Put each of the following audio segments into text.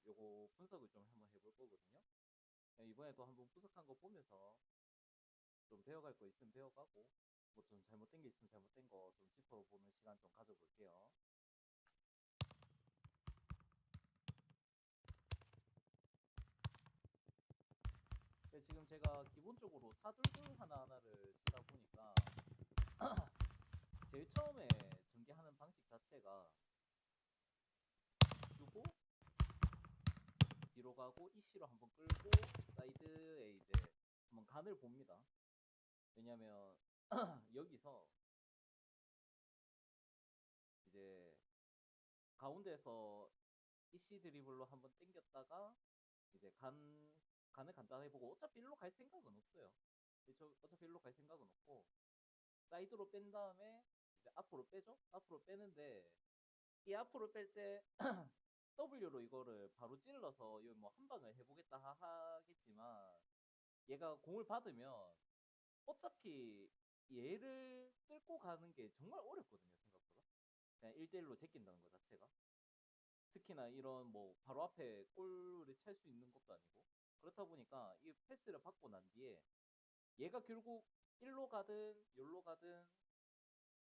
요거 분석을 좀 한번 해볼 거거든요. 이번에도 한번 분석한 거 보면서 좀 배워갈 거 있으면 배워가고 뭐 좀 잘못된 게 있으면 잘못된 거 좀 짚어보는 시간 좀 가져볼게요. 지금 제가 기본적으로 사둘둘 하나하나를 쓰다 보니까 제일 처음에 전개하는 방식 자체가 주고 뒤로 가고 이씨로 한번 끌고 사이드에 이제 한번 간을 봅니다. 왜냐면 여기서 이제 가운데서 이씨 드리블로 한번 당겼다가 이제 간을 간단하게 보고 어차피 일로 갈 생각은 없어요. 어차피 일로 갈 생각은 없고 사이드로 뺀 다음에 이제 앞으로 빼죠. 앞으로 빼는데 이 앞으로 뺄 때 W로 이거를 바로 찔러서 이거 뭐 한 방을 해보겠다 하겠지만 얘가 공을 받으면 어차피 얘를 끌고 가는 게 정말 어렵거든요, 생각보다. 그냥 1대1로 제낀다는 것 자체가. 특히나 이런 뭐 바로 앞에 골을 찰 수 있는 것도 아니고. 그렇다 보니까 이 패스를 받고 난 뒤에 얘가 결국 1로 가든 0로 가든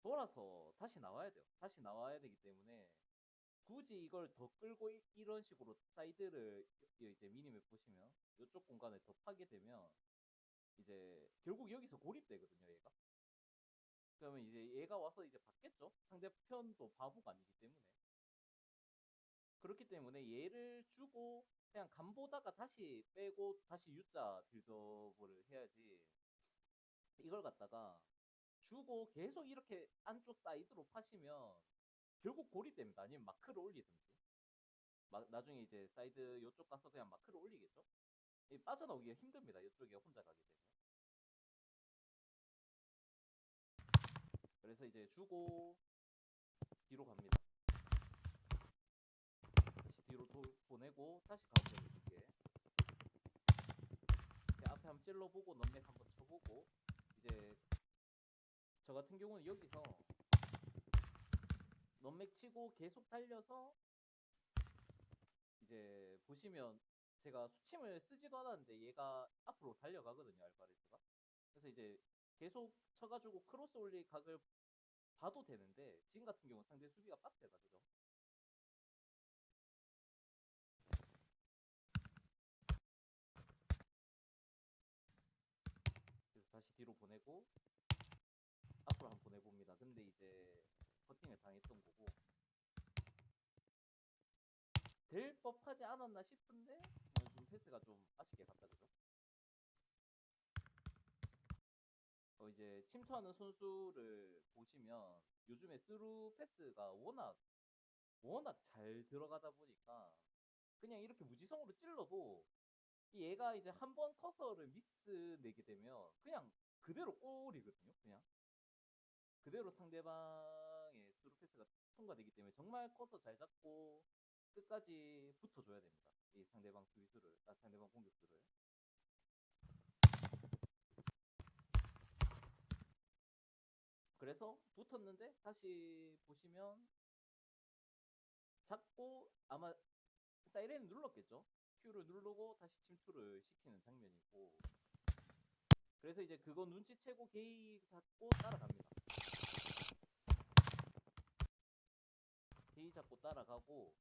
돌아서 다시 나와야 돼요. 다시 나와야 되기 때문에 굳이 이걸 더 끌고 이런 식으로 사이드를 이제 미니맵 보시면 이쪽 공간을 더 파게 되면 이제 결국 여기서 고립되거든요, 얘가. 그러면 이제 얘가 와서 이제 받겠죠? 상대편도 바보가 아니기 때문에. 그렇기 때문에 얘를 주고 그냥 간 보다가 다시 빼고 다시 U자 빌드업을 해야지 이걸 갖다가 주고 계속 이렇게 안쪽 사이드로 파시면 결국 고립됩니다. 아니면 마크를 올리든지. 나중에 이제 사이드 이쪽 가서 그냥 마크를 올리겠죠? 빠져나오기가 힘듭니다. 이쪽에 혼자 가게 되면. 그래서 이제 주고 뒤로 갑니다. 다시 뒤로 보내고 다시 가운데로 줄게. 앞에 한번 찔러보고 넘맥 한번 쳐보고 이제 저 같은 경우는 여기서 넘맥 치고 계속 달려서 이제 보시면 제가 수침을 쓰지도 않았는데 얘가 앞으로 달려가거든요, 알바레스가. 그래서 이제 계속 쳐가지고 크로스 올릴 각을 봐도 되는데 지금 같은 경우 상대 수비가 빡세가지고 그래서 다시 뒤로 보내고 앞으로 한번 보내봅니다. 근데 이제 커팅을 당했던 거고 될 법하지 않았나 싶은데 좀 패스가 좀 아쉽게 갔다 그죠? 이제 침투하는 선수를 보시면 요즘에 스루 패스가 워낙 잘 들어가다 보니까 그냥 이렇게 무지성으로 찔러도 얘가 이제 한번 커서를 미스 내게 되면 그냥 그대로 골이거든요. 그냥 그대로 상대방의 스루 패스가 통과되기 때문에 정말 커서 잘 잡고 끝까지 붙어줘야 됩니다. 이 상대방 수비수를, 상대방 공격수를. 그래서 붙었는데 다시 보시면 잡고 아마 사이렌 눌렀겠죠. Q를 누르고 다시 침투를 시키는 장면이고 그래서 이제 그거 눈치채고 게이 잡고 따라갑니다. 게이 잡고 따라가고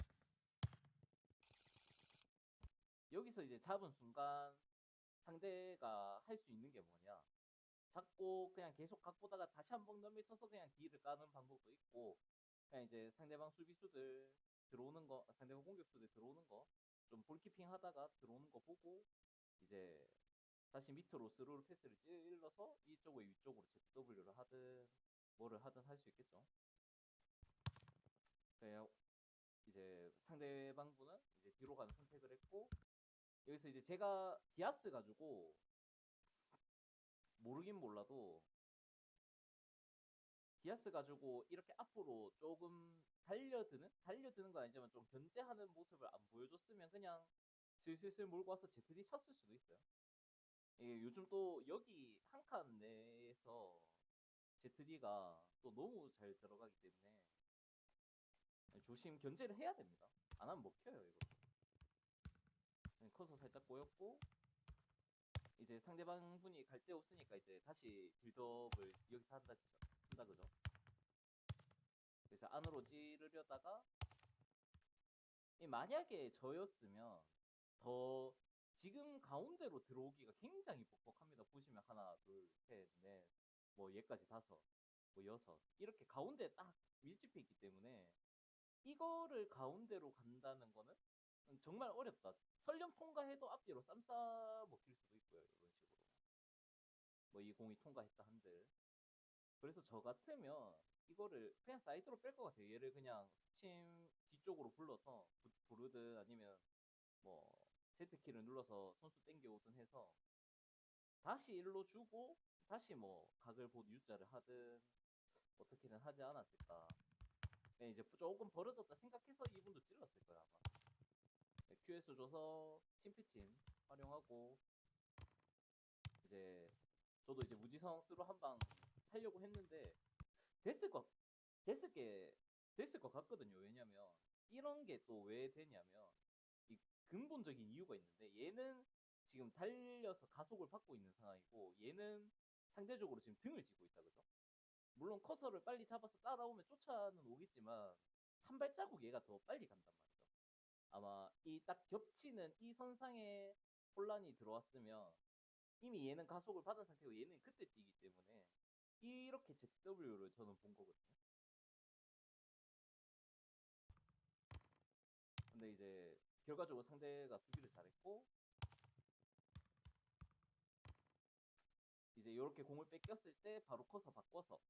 여기서 이제 잡은 순간 상대가 할 수 있는 게 뭐냐 잡고 그냥 계속 각보다가 다시 한번 넘미쳐서 그냥 D를 까는 방법도 있고 그냥 이제 상대방 수비수들 들어오는 거 상대방 공격수들 들어오는 거 좀 볼키핑 하다가 들어오는 거 보고 이제 다시 밑으로 스루를 패스를 찔러서 이쪽을 위쪽으로 ZW를 하든 뭐를 하든 할 수 있겠죠. 그래야 이제 상대방분은 이제 뒤로 가는 선택을 했고 여기서 이제 제가 디아스 가지고 모르긴 몰라도 디아스 가지고 이렇게 앞으로 조금 달려드는 건 아니지만 좀 견제하는 모습을 안 보여줬으면 그냥 슬슬슬 몰고 와서 ZD 쳤을 수도 있어요. 이게 요즘 또 여기 한 칸 내에서 ZD가 또 너무 잘 들어가기 때문에 조심 견제를 해야 됩니다. 안 하면 먹혀요 이거. 보였고, 이제 상대방 분이 갈 데 없으니까 이제 다시 빌드업을 여기서 한다 그죠? 그래서 안으로 찌르려다가 만약에 저였으면 더 지금 가운데로 들어오기가 굉장히 뻑뻑합니다. 보시면 하나, 둘, 셋, 넷, 뭐 얘까지 다섯, 뭐 여섯 이렇게 가운데 딱 밀집해 있기 때문에 이거를 가운데로 간다는 거는 정말 어렵다. 설령 통과해도 앞뒤로 쌈 싸 먹힐 수도 있고요. 이런 식으로. 뭐 이 공이 통과했다 한들. 그래서 저 같으면 이거를 그냥 사이드로 뺄 것 같아요. 얘를 그냥 침 뒤쪽으로 불러서 부르든 아니면 뭐 Z키를 눌러서 손수 땡겨오든 해서 다시 일로 주고 다시 뭐 각을 보 U자를 하든 어떻게든 하지 않았을까. 네, 이제 조금 벌어졌다 생각해서 이분도 찔렀을 거야 아마. 네, QS 줘서 침피침 활용하고 이제 저도 이제 무지성으로 한 방 하려고 했는데 됐을 것 됐을 것 같거든요. 왜냐면 이런 게 또 왜 되냐면 이 근본적인 이유가 있는데 얘는 지금 달려서 가속을 받고 있는 상황이고 얘는 상대적으로 지금 등을 쥐고 있다 그죠? 물론 커서를 빨리 잡아서 따라오면 쫓아는 오겠지만 한 발자국 얘가 더 빨리 간단 말이죠. 아마 이 딱 겹치는 이 선상에 혼란이 들어왔으면 이미 얘는 가속을 받은 상태고 얘는 그때 뛰기 때문에 이렇게 ZW를 저는 본 거거든요. 근데 이제 결과적으로 상대가 수비를 잘했고 이제 이렇게 공을 뺏겼을 때 바로 커서 바꿔서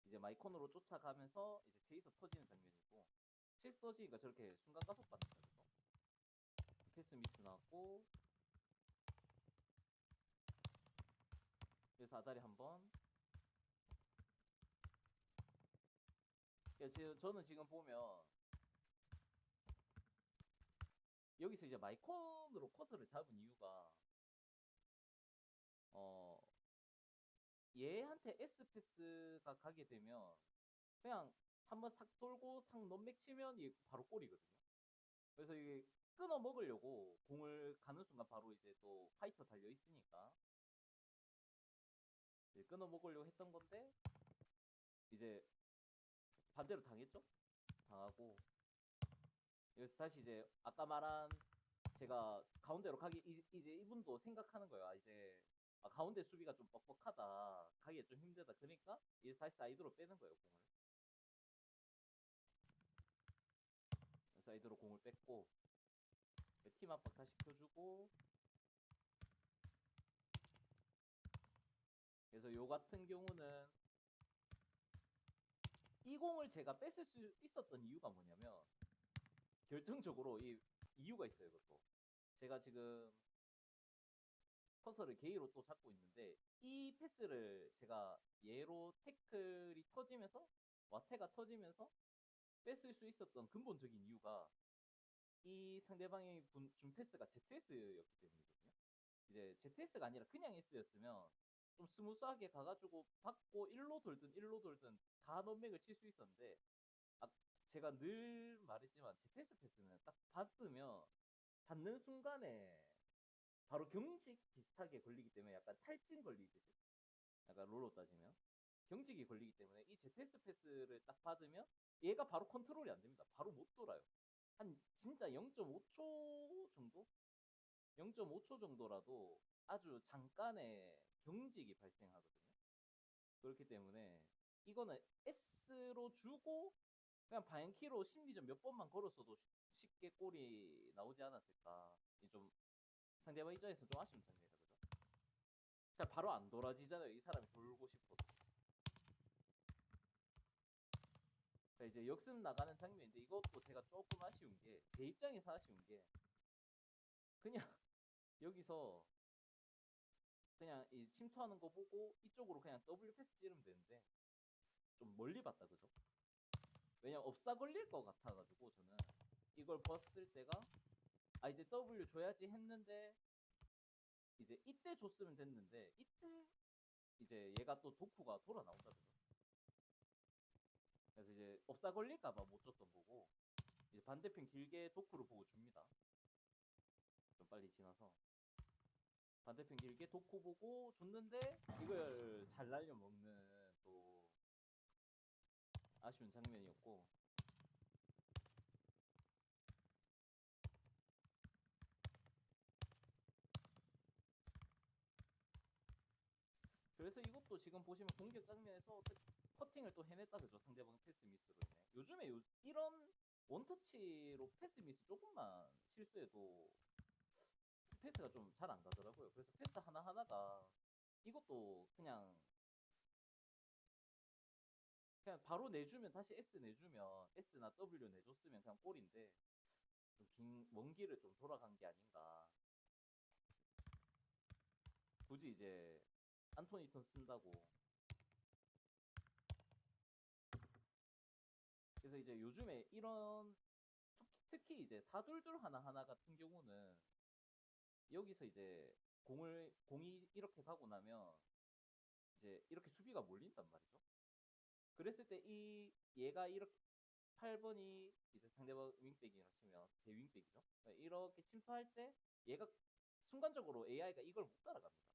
이제 마이콘으로 쫓아가면서 이제 제이서 터지는 장면이고 체이스 터지니까 저렇게 순간 가속 받는 거죠. 패스 미스 나왔고 그래서 아다리 한번 저는 지금 보면 여기서 이제 마이콘으로 커서를 잡은 이유가 얘한테 S 패스가 가게 되면 그냥 한번 싹 돌고 싹 넘맥 치면 이게 바로 골이거든요. 그래서 이게 끊어 먹으려고 공을 가는 순간 바로 이제 또 파이터 달려 있으니까 이제 끊어 먹으려고 했던 건데 이제 반대로 당했죠. 당하고 여기서 다시 이제 아까 말한 제가 가운데로 가기 이제 이분도 생각하는 거예요. 이제 가운데 수비가 좀 뻑뻑하다, 가기가 좀 힘들다. 그러니까 이제 다시 사이드로 빼는 거예요, 공을. 사이드로 공을 뺐고 팀 압박 다시 켜주고 그래서 요 같은 경우는 이 공을 제가 뺐을 수 있었던 이유가 뭐냐면 결정적으로 이 이유가 있어요. 이것도 제가 지금 커서를 게이로 또 잡고 있는데 이 패스를 제가 얘로 태클이 터지면서 와테가 터지면서 뺐을 수 있었던 근본적인 이유가 이 상대방이 준 패스가 ZS였기 때문이거든요. 이제 ZS가 아니라 그냥 S였으면 좀 스무스하게 가가지고 받고 일로 돌든 다 넘맥을 칠 수 있었는데 제가 늘 말했지만 ZS 패스는 딱 받으면 받는 순간에 바로 경직 비슷하게 걸리기 때문에 약간 탈진 걸리듯이 약간 롤로 따지면 경직이 걸리기 때문에 이 ZS 패스를 딱 받으면 얘가 바로 컨트롤이 안 됩니다. 바로 못 돌아요. 한 진짜 0.5초 정도? 0.5초 정도라도 아주 잠깐의 경직이 발생하거든요. 그렇기 때문에 이거는 S로 주고 그냥 방향키로 심리전 몇 번만 걸었어도 쉽게 골이 나오지 않았을까. 좀 상대방 입장에서 좀 아쉬운 장면이다 그죠? 자, 바로 안 돌아지잖아요. 이 사람이 돌고 싶어도. 그러니까 이제 역습 나가는 장면인데 이것도 제가 조금 아쉬운 게 제 입장에서 아쉬운 게 그냥 여기서 그냥 이 침투하는 거 보고 이쪽으로 그냥 W 패스 찌르면 되는데 좀 멀리 봤다 그죠? 왜냐면 업사 걸릴 것 같아가지고 저는 이걸 봤을 때가 이제 W 줘야지 했는데 이제 이때 줬으면 됐는데 이때 이제 얘가 또 도쿠가 돌아 나온다 그죠? 그래서 이제 업사 걸릴까봐 못 줬던 거고 이제 반대편 길게 도쿠를 보고 줍니다. 좀 빨리 지나서 반대편 길게 도코 보고 줬는데 이걸 잘 날려먹는 또 아쉬운 장면이었고, 그래서 이것도 지금 보시면 공격 장면에서 어떻게 커팅을 또 해냈다 그죠? 상대방 패스 미스로 인해. 요즘에 이런 원터치로 패스 미스 조금만 실수해도 패스가 좀 잘 안 가더라고요. 그래서 패스 하나하나가 이것도 그냥 바로 내주면 다시 S 내주면 S나 W 내줬으면 그냥 골인데 먼 길을 좀 돌아간 게 아닌가. 굳이 이제 안토니턴 쓴다고. 그래서 이제 요즘에 이런 특히 이제 사둘둘 하나하나 같은 경우는 여기서 이제 공이 이렇게 가고 나면 이제 이렇게 수비가 몰린단 말이죠. 그랬을 때 얘가 이렇게 8번이 이제 상대방 윙백이라 치면 제 윙백이죠. 이렇게 침투할 때 얘가 순간적으로 AI가 이걸 못 따라갑니다.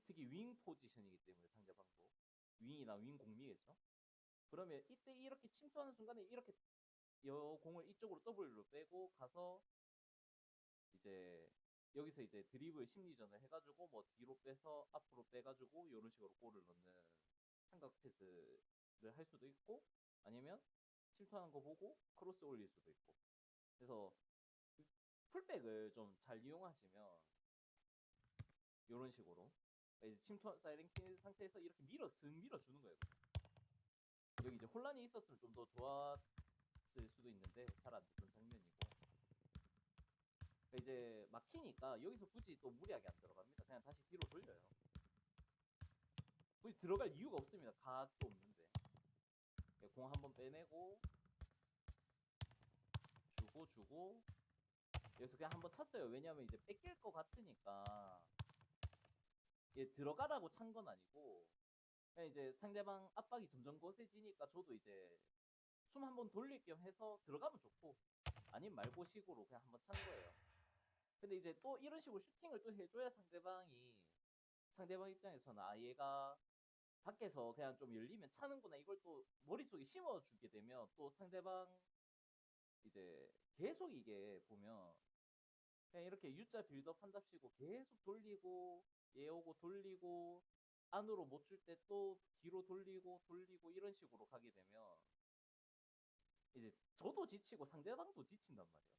특히 윙 포지션이기 때문에 상대방도 윙이나 윙 공미겠죠. 그러면 이때 이렇게 침투하는 순간에 이렇게 공을 이쪽으로 W로 빼고 가서 이제 여기서 이제 드리블 심리전을 해가지고 뭐 뒤로 빼서 앞으로 빼가지고 이런 식으로 골을 넣는 삼각 패스를 할 수도 있고, 아니면 침투하는 거 보고 크로스 올릴 수도 있고. 그래서 풀백을 좀 잘 이용하시면 이런 식으로 이제 침투 사이렌 상태에서 이렇게 밀어주는 거예요. 여기 이제 혼란이 있었으면 좀 더 좋았을 수도 있는데 잘 안 됐던 장면이고. 이제 막히니까 여기서 굳이 또 무리하게 안 들어갑니다. 그냥 다시 뒤로 돌려요. 굳이 들어갈 이유가 없습니다. 각도 없는데. 공 한번 빼내고 주고 여기서 그냥 한번 찼어요. 왜냐면 이제 뺏길 것 같으니까. 얘 들어가라고 찬 건 아니고 그냥 이제 상대방 압박이 점점 거세지니까 저도 이제 숨 한번 돌릴 겸 해서 들어가면 좋고 아님 말고 식으로 그냥 한번 찬 거예요. 근데 이제 또 이런 식으로 슈팅을 또 해줘야 상대방 입장에서는 얘가 밖에서 그냥 좀 열리면 차는구나 이걸 또 머릿속에 심어주게 되면 또 상대방 이제 계속 이게 보면 그냥 이렇게 U자 빌드업 한답시고 계속 돌리고 얘 오고 돌리고 안으로 못 줄 때 또 뒤로 돌리고 이런 식으로 가게 되면 이제 저도 지치고 상대방도 지친단 말이에요.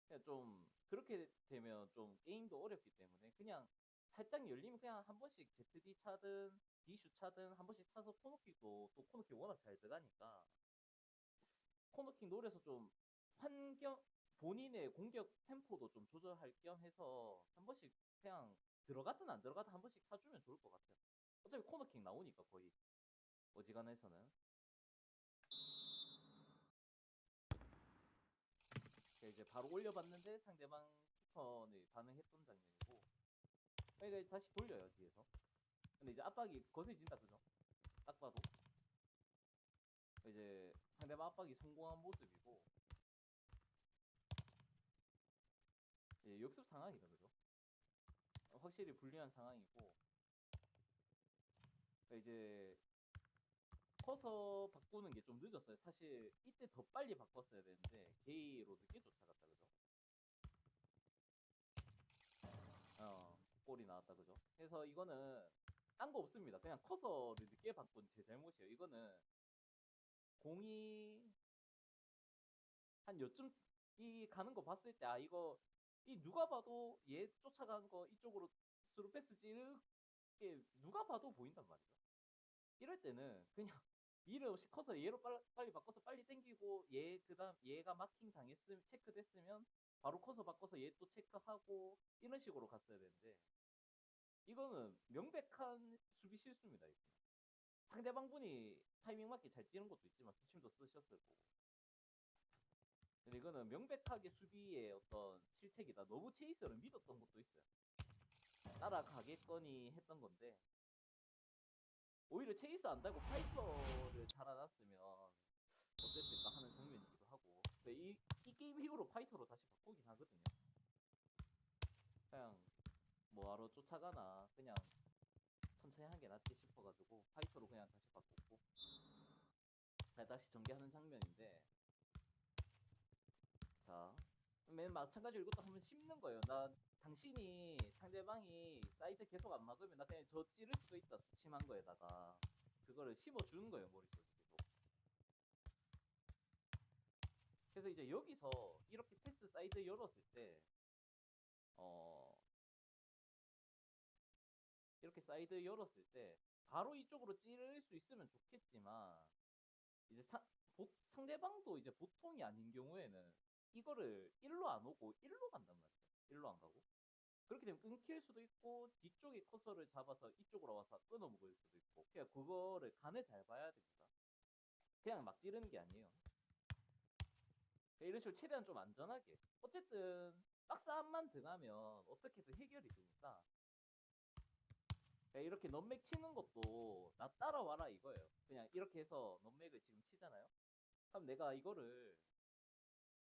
그냥 좀 그렇게 되면 좀 게임도 어렵기 때문에 그냥 살짝 열리면 그냥 한 번씩 ZD 차든 D슈 차든 한 번씩 차서 코너킥도 또 코너킥 워낙 잘 들어가니까 코너킥 노려서 좀 환경 본인의 공격 템포도 좀 조절할 겸 해서 한 번씩 그냥 들어가든 안 들어가든 한 번씩 차주면 좋을 것 같아요. 어차피 코너킥 나오니까 거의 어지간해서는. 이제 바로 올려봤는데 상대방 키퍼는 반응했던 장면이고, 그러니까 다시 돌려요 뒤에서. 근데 이제 압박이 거세진다 그죠? 딱 봐도 이제 상대방 압박이 성공한 모습이고, 역습 상황이다 그죠? 확실히 불리한 상황이고, 이제 커서 바꾸는 게 좀 늦었어요. 사실 이때 더 빨리 바꿨어야 되는데 게이로 늦게 쫓아갔다 그죠? 골이 나왔다 그죠? 그래서 이거는 딴 거 없습니다. 그냥 커서를 늦게 바꾼 제 잘못이에요. 이거는 공이 한 요쯤 이 가는 거 봤을 때 이거 이 누가 봐도 얘 쫓아가는 거 이쪽으로 스루 패스 찌르게 누가 봐도 보인단 말이죠. 이럴 때는 그냥 미래 없이 커서 얘로 빨리 바꿔서 빨리 땡기고 그다음 얘가 마킹 당했으면 체크됐으면 바로 커서 바꿔서 얘 또 체크하고 이런 식으로 갔어야 되는데 이거는 명백한 수비 실수입니다. 이거. 상대방 분이 타이밍 맞게 잘 찌는 것도 있지만 수침도 쓰셨을 거고. 근데 이거는 명백하게 수비의 어떤 실책이다. 너무 체이스를 믿었던 것도 있어요. 따라가겠거니 했던 건데 오히려 체이스 안 달고 파이터를 달아놨으면 어땠을까 하는 장면이기도 하고. 근데 이 게임 이후로 파이터로 다시 바꾸긴 하거든요. 그냥 쫓아가나 그냥 천천히 하는 게 낫지 싶어가지고 파이터로 그냥 다시 바꿨고 다시 전개하는 장면인데, 자, 맨 마찬가지로 이것도 한번 씹는 거예요. 나 당신이 상대방이 사이드 계속 안 막으면 나 그냥 저 찌를 수도 있다, 수침한 거에다가 그거를 씹어주는 거예요, 머릿속에 계속. 그래서 이제 여기서 이렇게 패스 사이드 열었을 때 이렇게 사이드 열었을 때 바로 이쪽으로 찌를 수 있으면 좋겠지만, 이제 상대방도 이제 보통이 아닌 경우에는 이거를 1로 안 오고 1로 간단 말이에요. 1로 안 가고. 그렇게 되면 끊길 수도 있고 뒤쪽에 커서를 잡아서 이쪽으로 와서 끊어 먹을 수도 있고, 그냥 그거를 간을 잘 봐야 됩니다. 그냥 막 찌르는 게 아니에요. 이런 식으로 최대한 좀 안전하게, 어쨌든 박스 안만 등하면 어떻게든 해결이 되니까 이렇게 넌맥 치는 것도 나 따라와라 이거예요. 그냥 이렇게 해서 넌맥을 지금 치잖아요. 그럼 내가 이거를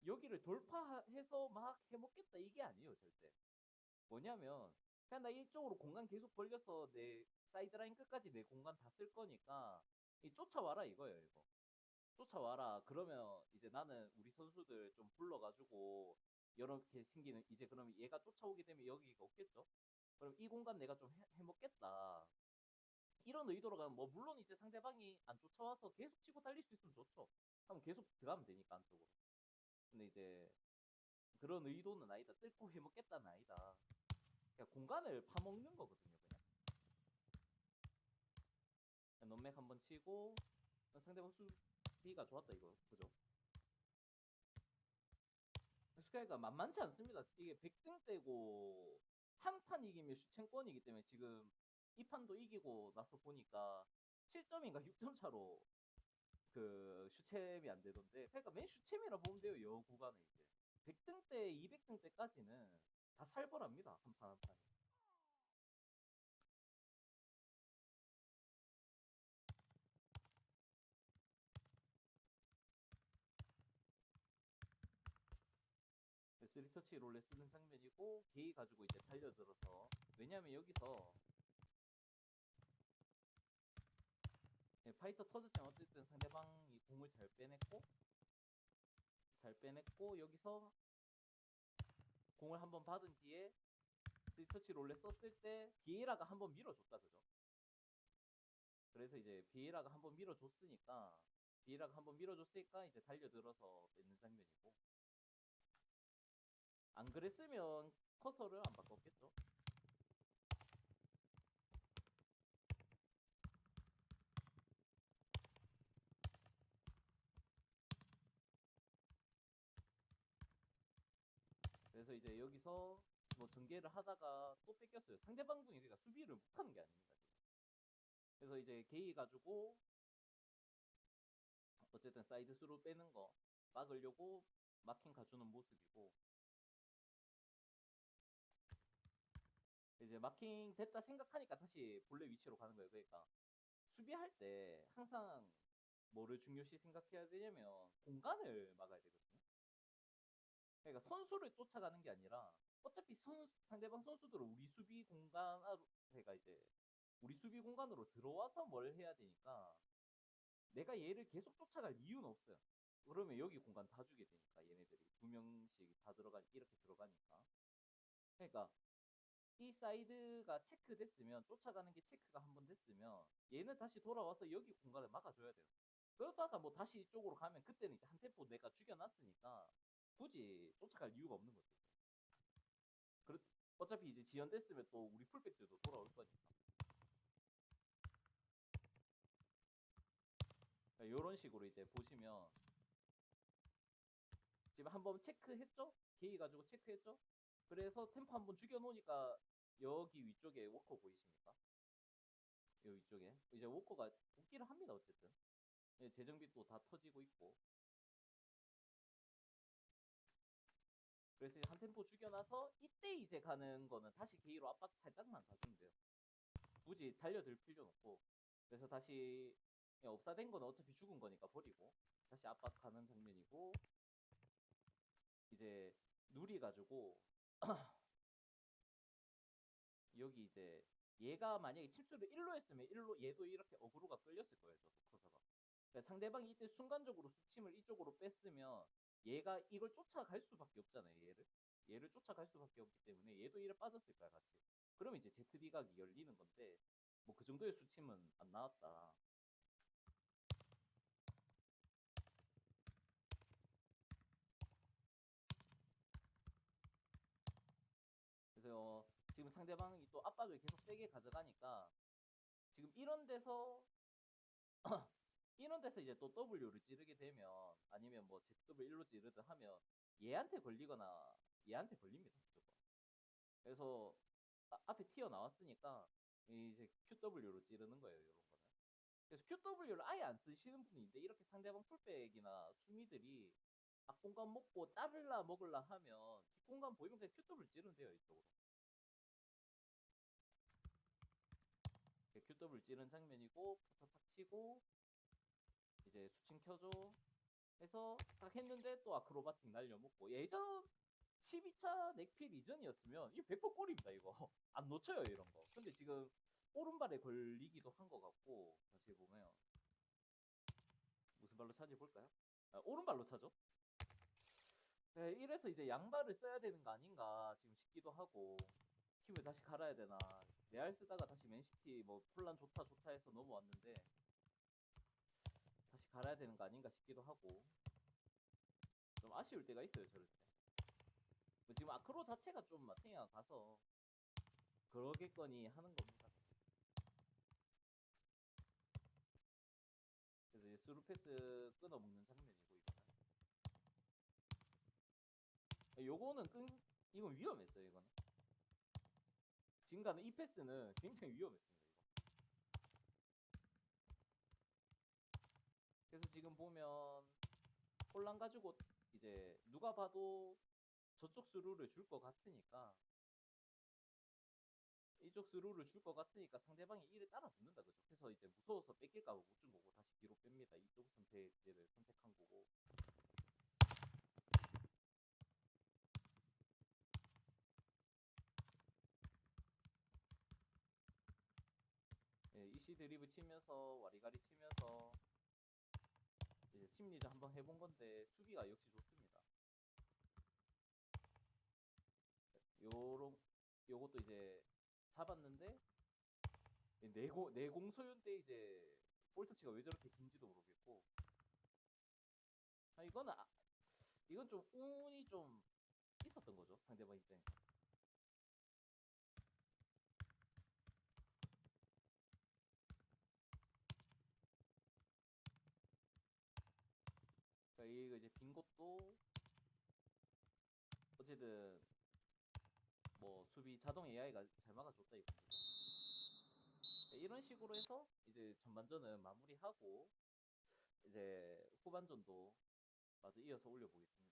여기를 돌파해서 막 해먹겠다 이게 아니에요, 절대. 뭐냐면 그냥 나 이쪽으로 공간 계속 벌려서 내 사이드라인 끝까지 내 공간 다 쓸 거니까 쫓아와라 이거예요. 이거 쫓아와라. 그러면 이제 나는 우리 선수들 좀 불러가지고 이렇게 생기는, 이제 그러면 얘가 쫓아오게 되면 여기가 없겠죠. 그럼 이 공간 내가 좀 해먹겠다 이런 의도로 가면, 뭐 물론 이제 상대방이 안 쫓아와서 계속 치고 달릴 수 있으면 좋죠. 그럼 계속 들어가면 되니까 안쪽으로. 근데 이제 그런 의도는 아니다, 뚫고 해먹겠다는 아니다. 그냥 공간을 파먹는 거거든요. 그냥 논맥 한번 치고 상대방 수비가 좋았다 이거, 그죠? 스카이가 만만치 않습니다. 이게 100등 떼고 한 판 이기면 슈챔권이기 때문에 지금 이 판도 이기고 나서 보니까 7점인가 6점 차로 그 슈챔이 안 되던데, 그러니까 맨 슈챔이라 보면 돼요. 여 구간에 이제 100등 때 200등 때까지는 다 살벌합니다. 한 판 한 판이. 리터치 롤레 쓰는 장면이고, 게이 가지고 이제 달려들어서, 왜냐면 여기서 파이터 터졌지만 어쨌든 상대방이 공을 잘 빼냈고 여기서 공을 한번 받은 뒤에 리터치 롤레 썼을 때 비에라가 한번 밀어줬다, 그죠? 그래서 이제 비에라가 한번 밀어줬으니까 이제 달려들어서 뺏는 장면이고, 안 그랬으면 커서를 안 바꿨겠죠. 그래서 이제 여기서 뭐 전개를 하다가 또 뺏겼어요. 상대방 분이 그러니까 수비를 못하는 게 아닙니다. 그래서 이제 게이 가지고 어쨌든 사이드 스루 빼는 거 막으려고 마킹 가주는 모습이고, 이제 마킹 됐다 생각하니까 다시 본래 위치로 가는 거예요. 그러니까 수비할 때 항상 뭐를 중요시 생각해야 되냐면 공간을 막아야 되거든요. 그러니까 선수를 쫓아가는 게 아니라 어차피 상대방 선수들은 우리 수비 공간으로, 그러니까 이제 우리 수비 공간으로 들어와서 뭘 해야 되니까 내가 얘를 계속 쫓아갈 이유는 없어요. 그러면 여기 공간 다 주게 되니까, 얘네들이 두 명씩 다 이렇게 들어가니까. 그러니까 이 사이드가 체크됐으면, 쫓아가는 게 체크가 한번 됐으면 얘는 다시 돌아와서 여기 공간을 막아줘야 돼요. 그러다가 뭐 다시 이쪽으로 가면 그때는 이제 한 템포 내가 죽여놨으니까 굳이 쫓아갈 이유가 없는 거죠. 어차피 이제 지연됐으면 또 우리 풀백들도 돌아올 거니까. 이런 식으로 이제 보시면 지금 한번 체크했죠? 게이 가지고 체크했죠? 그래서 템포 한번 죽여놓으니까 여기 위쪽에 워커 보이십니까? 여기 위쪽에 이제 워커가 복귀를 합니다. 어쨌든 재정비도 다 터지고 있고, 그래서 한 템포 죽여놔서 이때 이제 가는 거는 다시 게이로 압박 살짝만 가주면 돼요. 굳이 달려들 필요는 없고. 그래서 다시 업사된 거는 어차피 죽은 거니까 버리고 다시 압박하는 장면이고, 이제 누리 가지고 여기 이제 얘가 만약에 침투를 1로 했으면 1로 얘도 이렇게 어그로가 끌렸을 거예요. 저도 커서가. 그러니까 상대방이 이때 순간적으로 수침을 이쪽으로 뺐으면 얘가 이걸 쫓아갈 수밖에 없잖아요. 얘를 쫓아갈 수밖에 없기 때문에 얘도 이를 빠졌을 거야 같이. 그러면 이제 ZB 각이 열리는 건데 뭐 그 정도의 수침은 안 나왔다. 그래서 지금 상대방이 또 압박을 계속 세게 가져가니까 지금 이런 데서 이제 또 W를 찌르게 되면 아니면 뭐 ZW1로 찌르든 하면 얘한테 걸리거나 얘한테 걸립니다. 무조건. 그래서 앞에 튀어나왔으니까 이제 QW로 찌르는 거예요. 이런 거는. 그래서 QW를 아예 안 쓰시는 분인데 이렇게 상대방 풀백이나 수미들이 앞공간 먹고 자를라 먹을라 하면 뒷공간 보이면 그냥 QW 찌르면 돼요. 이쪽으로. QW 찌른 장면이고 포터 탁 치고 이제 수칭 켜줘 해서 딱 했는데 또 아크로바틱 날려먹고 예전 12차 넥필 이전이었으면 이거 100% 골입니다. 이거 안 놓쳐요 이런 거. 근데 지금 오른발에 걸리기도 한 것 같고 다시 보면 무슨 발로 차지 볼까요? 오른발로 차죠. 네, 이래서 이제 양발을 써야 되는 거 아닌가 지금 싶기도 하고 팀을 다시 갈아야 되나. 레알 쓰다가 다시 맨시티 뭐 폴란 좋다 해서 넘어왔는데 다시 갈아야 되는 거 아닌가 싶기도 하고 좀 아쉬울 때가 있어요 저럴 때. 뭐 지금 아크로 자체가 좀 마탱이가 가서 그러겠거니 하는 겁니다. 그래서 이제 스루패스 끊어먹는 장면이고 요거는 이건 위험했어요. 이거는 지금 가는 이 패스는 굉장히 위험했습니다. 그래서 지금 보면 폴란 가지고 이제 누가 봐도 저쪽 스루를 줄 것 같으니까 이쪽 스루를 줄 것 같으니까 상대방이 이를 따라 붙는다 그죠. 그래서 이제 무서워서 뺏길까 봐 못 준 거고 다시 뒤로 뺍니다. 이쪽 선택지를 선택한 거고. 예, 이시 드리블 치면서 와리가리 치면서 이제 심리전 한번 해본 건데 수비가 역시 좋습니다. 요것도 이제 잡았는데 내공 소윤 때 이제 볼터치가 왜 저렇게 긴지도 모르겠고. 이건 좀 운이 좀 있었던 거죠 상대방 입장에서. 그러니까 이거 이제 빈 것도 어쨌든 뭐 수비 자동 AI가 잘 막아줬다 이거죠. 이런 식으로 해서 이제 전반전은 마무리하고 이제 후반전도 마저 이어서 올려보겠습니다.